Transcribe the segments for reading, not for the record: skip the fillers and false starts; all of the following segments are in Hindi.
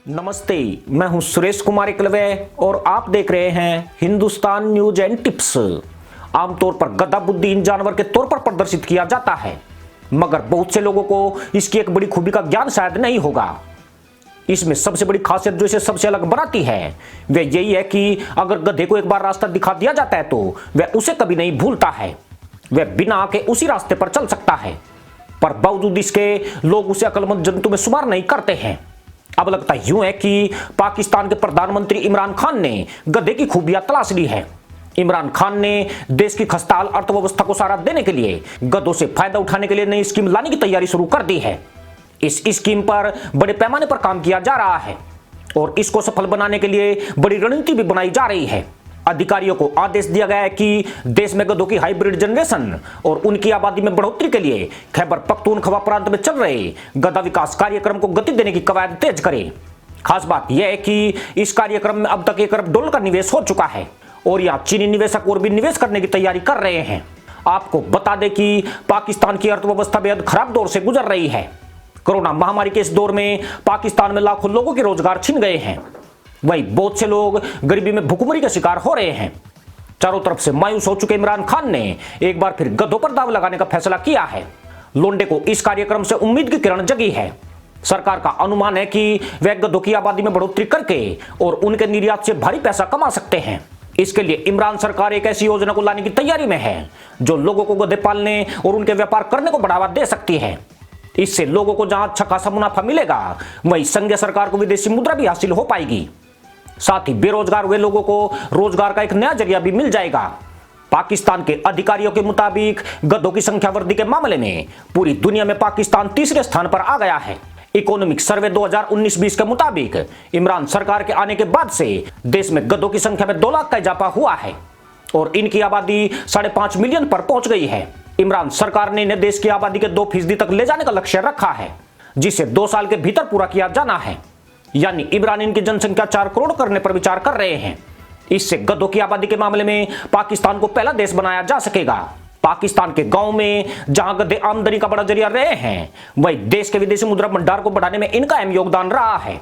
नमस्ते, मैं हूं सुरेश कुमार एकलवे और आप देख रहे हैं हिंदुस्तान न्यूज एंड टिप्स। आमतौर पर गधा बुद्धि इन जानवर के तौर पर प्रदर्शित किया जाता है, मगर बहुत से लोगों को इसकी एक बड़ी खूबी का ज्ञान शायद नहीं होगा। इसमें सबसे बड़ी खासियत जो इसे सबसे अलग बनाती है वह यही है कि अगर गधे को एक बार रास्ता दिखा दिया जाता है तो वह उसे कभी नहीं भूलता है। वह बिना आके उसी रास्ते पर चल सकता है, पर बावजूद इसके लोग उसे अक्लमंद जंतु में शुमार नहीं करते हैं। अब लगता यूं है कि पाकिस्तान के प्रधानमंत्री इमरान खान ने गधे की खूबियां तलाश ली है। इमरान खान ने देश की खस्ताहाल अर्थव्यवस्था को सहारा देने के लिए गधों से फायदा उठाने के लिए नई स्कीम लाने की तैयारी शुरू कर दी है। इस स्कीम पर बड़े पैमाने पर काम किया जा रहा है और इसको सफल बनाने के लिए बड़ी रणनीति भी बनाई जा रही है। अधिकारियों को आदेश दिया गया है कि देश में गधों की हाइब्रिड जनरेशन और उनकी आबादी में बढ़ोतरी के लिए खैबर पख्तूनख्वा प्रांत में चल रहे गधा विकास कार्यक्रम को गति देने की कवायद तेज करें। खास बात यह है कि इस कार्यक्रम में अब तक $1 अरब का निवेश हो चुका है और यहाँ चीनी निवेशक और भी निवेश करने की तैयारी कर रहे हैं। आपको बता दें कि पाकिस्तान की अर्थव्यवस्था बेहद खराब दौर से गुजर रही है। कोरोना महामारी के इस दौर में पाकिस्तान में लाखों लोगों के रोजगार छिन गए हैं। वहीं बहुत से लोग गरीबी में भुखमरी के शिकार हो रहे हैं। चारों तरफ से मायूस हो चुके इमरान खान ने एक बार फिर गधों पर दाव लगाने का फैसला किया है। लोंडे को इस कार्यक्रम से उम्मीद की किरण जगी है। सरकार का अनुमान है कि वह गधों की आबादी में बढ़ोतरी करके और उनके निर्यात से भारी पैसा कमा सकते हैं। इसके लिए इमरान सरकार एक ऐसी योजना को लाने की तैयारी में है जो लोगों को गधे पालने और उनके व्यापार करने को बढ़ावा दे सकती है। इससे लोगों को जहां अच्छा खासा मुनाफा मिलेगा, वहीं संघीय सरकार को विदेशी मुद्रा भी हासिल हो पाएगी। साथ ही बेरोजगार हुए लोगों को रोजगार का एक नया जरिया भी मिल जाएगा। पाकिस्तान के अधिकारियों के मुताबिक गधों की संख्या वृद्धि के मामले में पूरी दुनिया में पाकिस्तान तीसरे स्थान पर आ गया है। इकोनॉमिक सर्वे 2019-20 के मुताबिक इमरान सरकार के आने के बाद से देश में गधों की संख्या में 2 लाख का इजाफा हुआ है और इनकी आबादी 5.5 मिलियन पर पहुंच गई है। इमरान सरकार ने इन्हें देश की आबादी के 2% तक ले जाने का लक्ष्य रखा है, जिसे 2 साल के भीतर पूरा किया जाना है। यानी इमरान इनकी जनसंख्या 4 करोड़ करने पर विचार कर रहे हैं। इससे गधों की आबादी के मामले में पाकिस्तान को पहला देश बनाया जा सकेगा। पाकिस्तान के गांव में जहां गधे आमदनी का बड़ा जरिया रहे हैं, वही देश के विदेशी मुद्रा भंडार को बढ़ाने में इनका अहम योगदान रहा है।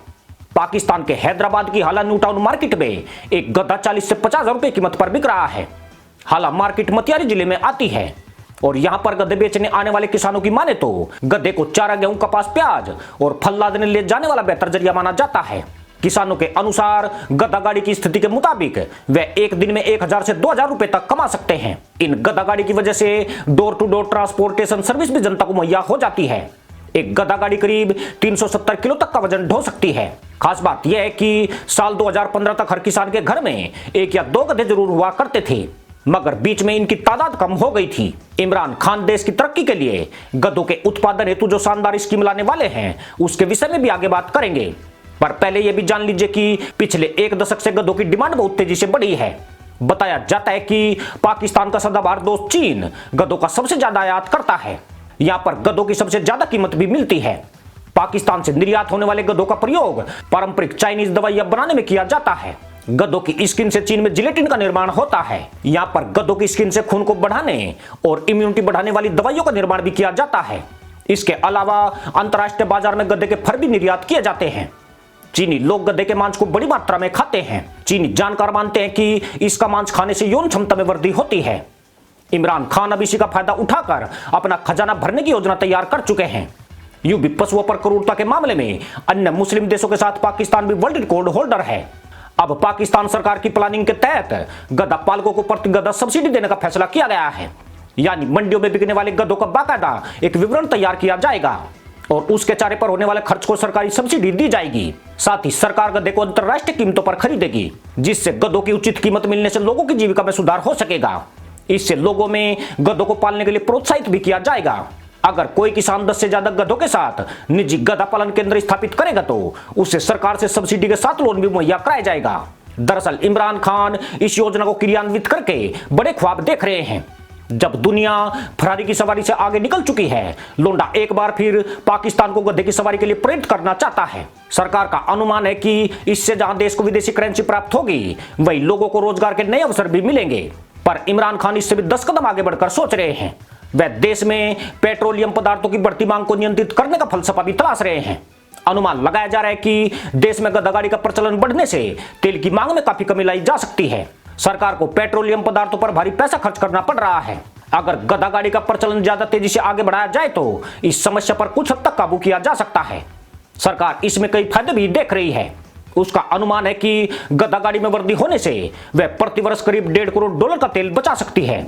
पाकिस्तान के हैदराबाद की हाला न्यू टाउन मार्केट में एक गधा 40 से 50 हजार रुपए कीमत पर बिक रहा है। हाला मार्केट मतियारी जिले में आती है और यहां पर गधे बेचने आने वाले किसानों की माने तो गधे को चारा, गेहूं, कपास, प्याज और फल लादने ले जाने वाला बेहतर जरिया माना जाता है। किसानों के अनुसार गधा गाड़ी की स्थिति के मुताबिक वे एक दिन में 1000 से 2000 रुपए तक कमा सकते हैं। इन गधा गाड़ी की वजह से door to door transportation service भी जनता को मुहैया हो जाती है। एक गधा गाड़ी करीब 370 किलो तक का वजन ढो सकती है। खास बात यह है कि साल 2015 तक हर किसान के घर में 1 या 2 गधे जरूर हुआ करते थे, मगर बीच में इनकी तादाद कम हो गई थी। इमरान खान देश की तरक्की के लिए गधों के उत्पादन हेतु जो शानदार स्कीम लाने वाले हैं, उसके विषय में भी आगे बात करेंगे। पर पहले यह भी जान लीजिए कि पिछले 1 दशक से गधों की डिमांड बहुत तेजी से बढ़ी है। बताया जाता है कि पाकिस्तान का सदाबहार दोस्त चीन गधों का सबसे ज्यादा आयात करता है। यहाँ पर गधों की सबसे ज्यादा कीमत भी मिलती है। पाकिस्तान से निर्यात होने वाले गधों का प्रयोग पारंपरिक चाइनीज दवाइयां बनाने में किया जाता है। गधों की स्किन से चीन में जिलेटिन का निर्माण होता है। यहाँ पर गधों की स्किन से खून को बढ़ाने और इम्यूनिटी बढ़ाने वाली दवाइयों का निर्माण भी किया जाता है। इसके अलावा अंतर्राष्ट्रीय बाजार में गधे के फर भी निर्यात किए जाते हैं। चीनी लोग गधे के मांस को बड़ी मात्रा में खाते हैं। चीनी जानकार मानते हैं कि इसका मांस खाने से यौन क्षमता में वृद्धि होती है। इमरान खान अब इसी का फायदा उठाकर अपना खजाना भरने की योजना तैयार कर चुके हैं। यूं भी पशुओं पर क्रूरता के मामले में अन्य मुस्लिम देशों के साथ पाकिस्तान भी वर्ल्ड रिकॉर्ड होल्डर है। अब पाकिस्तान सरकार की प्लानिंग के तहत गधा पालकों को प्रति गधा सब्सिडी देने का फैसला किया गया है। यानी मंडियों में बिकने वाले गधों का बाकायदा एक विवरण तैयार किया जाएगा और उसके चारे पर होने वाले खर्च को सरकारी सब्सिडी दी जाएगी। साथ ही सरकार गधे को अंतरराष्ट्रीय कीमतों पर खरीदेगी, जिससे गधों की उचित कीमत मिलने से लोगों की जीविका में सुधार हो सकेगा। इससे लोगों में गधों को पालने के लिए प्रोत्साहित भी किया जाएगा। अगर कोई किसान 10 से ज्यादा गधों के साथ निजी गधा पालन केंद्र स्थापित करेगा तो उसे सरकार से सब्सिडी के साथ लोन भी मुहैया कराया जाएगा। दरअसल इमरान खान इस योजना को क्रियान्वित करके बड़े ख्वाब देख रहे हैं। जब दुनिया फरारी की सवारी से आगे निकल चुकी है, लोंडा एक बार फिर पाकिस्तान को गधे की सवारी के लिए प्रेरित करना चाहता है। सरकार का अनुमान है कि इससे जहां देश को विदेशी करेंसी प्राप्त होगी, वही लोगों को रोजगार के नए अवसर भी मिलेंगे। पर इमरान खान इससे भी 10 कदम आगे बढ़कर सोच रहे हैं। वह देश में पेट्रोलियम पदार्थों की बढ़ती मांग को नियंत्रित करने का फलसफा भी तलाश रहे हैं। अनुमान लगाया जा रहा है कि देश में गधा गाड़ी का प्रचलन बढ़ने से तेल की मांग में काफी कमी लाई जा सकती है। सरकार को पेट्रोलियम पदार्थों पर भारी पैसा खर्च करना पड़ रहा है। अगर गधा गाड़ी का प्रचलन ज्यादा तेजी से आगे बढ़ाया जाए तो इस समस्या पर कुछ हद तक काबू किया जा सकता है। सरकार इसमें कई फायदे भी देख रही है। उसका अनुमान है कि गधा गाड़ी में वृद्धि होने से वह प्रति वर्ष करीब $1.5 करोड़ का तेल बचा सकती है।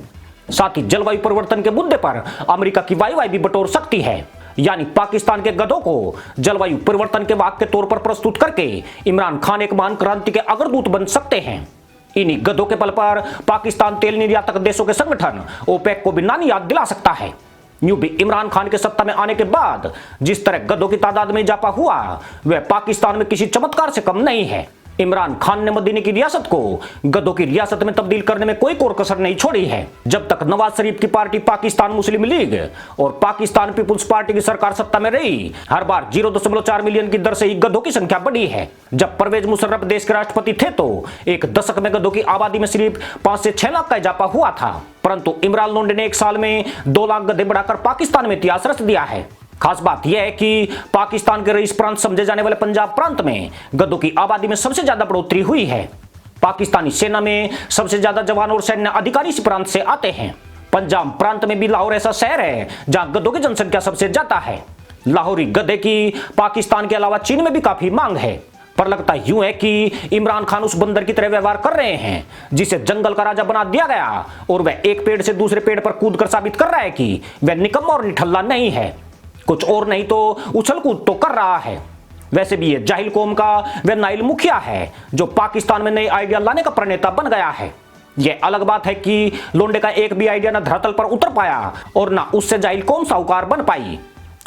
साथ ही जलवायु परिवर्तन के मुद्दे पर अमेरिका की वाई भी बटोर सकती है। यानी पाकिस्तान के गधों को जलवायु परिवर्तन के वाहक के तौर पर प्रस्तुत करके इमरान खान एक महान क्रांति के अग्रदूत बन सकते हैं। इन्हीं गधों के बल पर पाकिस्तान तेल निर्यातक देशों के संगठन ओपेक को भी नानी याद दिला सकता है। यूं भी इमरान खान के सत्ता में आने के बाद जिस तरह गधों की तादाद में इजाफा हुआ वह पाकिस्तान में किसी चमत्कार से कम नहीं है। इमरान खान ने मदीने की रियासत को गधों की रियासत में तब्दील करने में कोई कोर कसर नहीं छोड़ी है। जब तक नवाज शरीफ की पार्टी पाकिस्तान मुस्लिम लीग और पाकिस्तान पीपुल्स पार्टी की सरकार सत्ता में रही, हर बार 0.4 मिलियन की दर से ही गधों की संख्या बढ़ी है। जब परवेज मुशर्रफ देश के राष्ट्रपति थे तो एक दशक में गधों की आबादी में सिर्फ 5 से 6 लाख का इजाफा हुआ था, परंतु इमरान लोंडे ने एक साल में 2 लाख गधे बढ़ाकर पाकिस्तान में इतिहास रच दिया है। खास बात यह है कि पाकिस्तान के रईस प्रांत समझे जाने वाले पंजाब प्रांत में गधों की आबादी में सबसे ज्यादा बढ़ोतरी हुई है। पाकिस्तानी सेना में सबसे ज्यादा जवान और सैन्य अधिकारी इस प्रांत से आते हैं। पंजाब प्रांत में भी लाहौर ऐसा शहर है जहां गधों की जनसंख्या सबसे ज्यादा है। लाहौरी गधे की पाकिस्तान के अलावा चीन में भी काफी मांग है, पर लगता यूं है कि इमरान खान उस बंदर की तरह व्यवहार कर रहे हैं जिसे जंगल का राजा बना दिया गया और वह एक पेड़ से दूसरे पेड़ पर कूद कर साबित कर रहा है कि वह निकम्मा और निठल्ला नहीं है। कुछ और नहीं तो उछल कूद तो कर रहा है। वैसे भी ये जाहिल कौम का वह नाइल मुखिया है जो पाकिस्तान में नए आइडिया लाने का प्रणेता बन गया है। यह अलग बात है कि लोंडे का एक भी आइडिया न धरातल पर उतर पाया और ना उससे जाहिल कौम साहूकार बन पाई।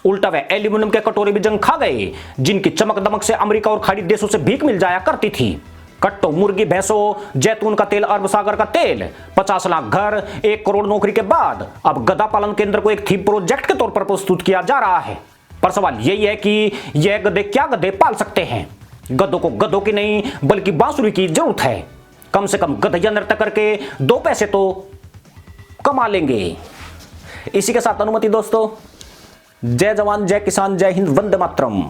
उल्टा वह एल्यूमिनियम के कटोरे भी जंग खा गए जिनकी चमक दमक से अमेरिका और खाड़ी देशों से भीख मिल जाया करती थी। कट्टो, मुर्गी, भैंसों, जैतून का तेल, अरब सागर का तेल, 50 लाख घर, 1 करोड़ नौकरी के बाद अब गधा पालन केंद्र को एक थीम प्रोजेक्ट के तौर पर प्रस्तुत किया जा रहा है। पर सवाल यही है कि यह गधे क्या गधे पाल सकते हैं? गधों को गधों की नहीं बल्कि बांसुरी की जरूरत है। कम से कम गधैया नृत्य करके 2 पैसे तो कमा लेंगे। इसी के साथ अनुमति दोस्तों। जय जवान, जय किसान, जय हिंद, वंदे मातरम।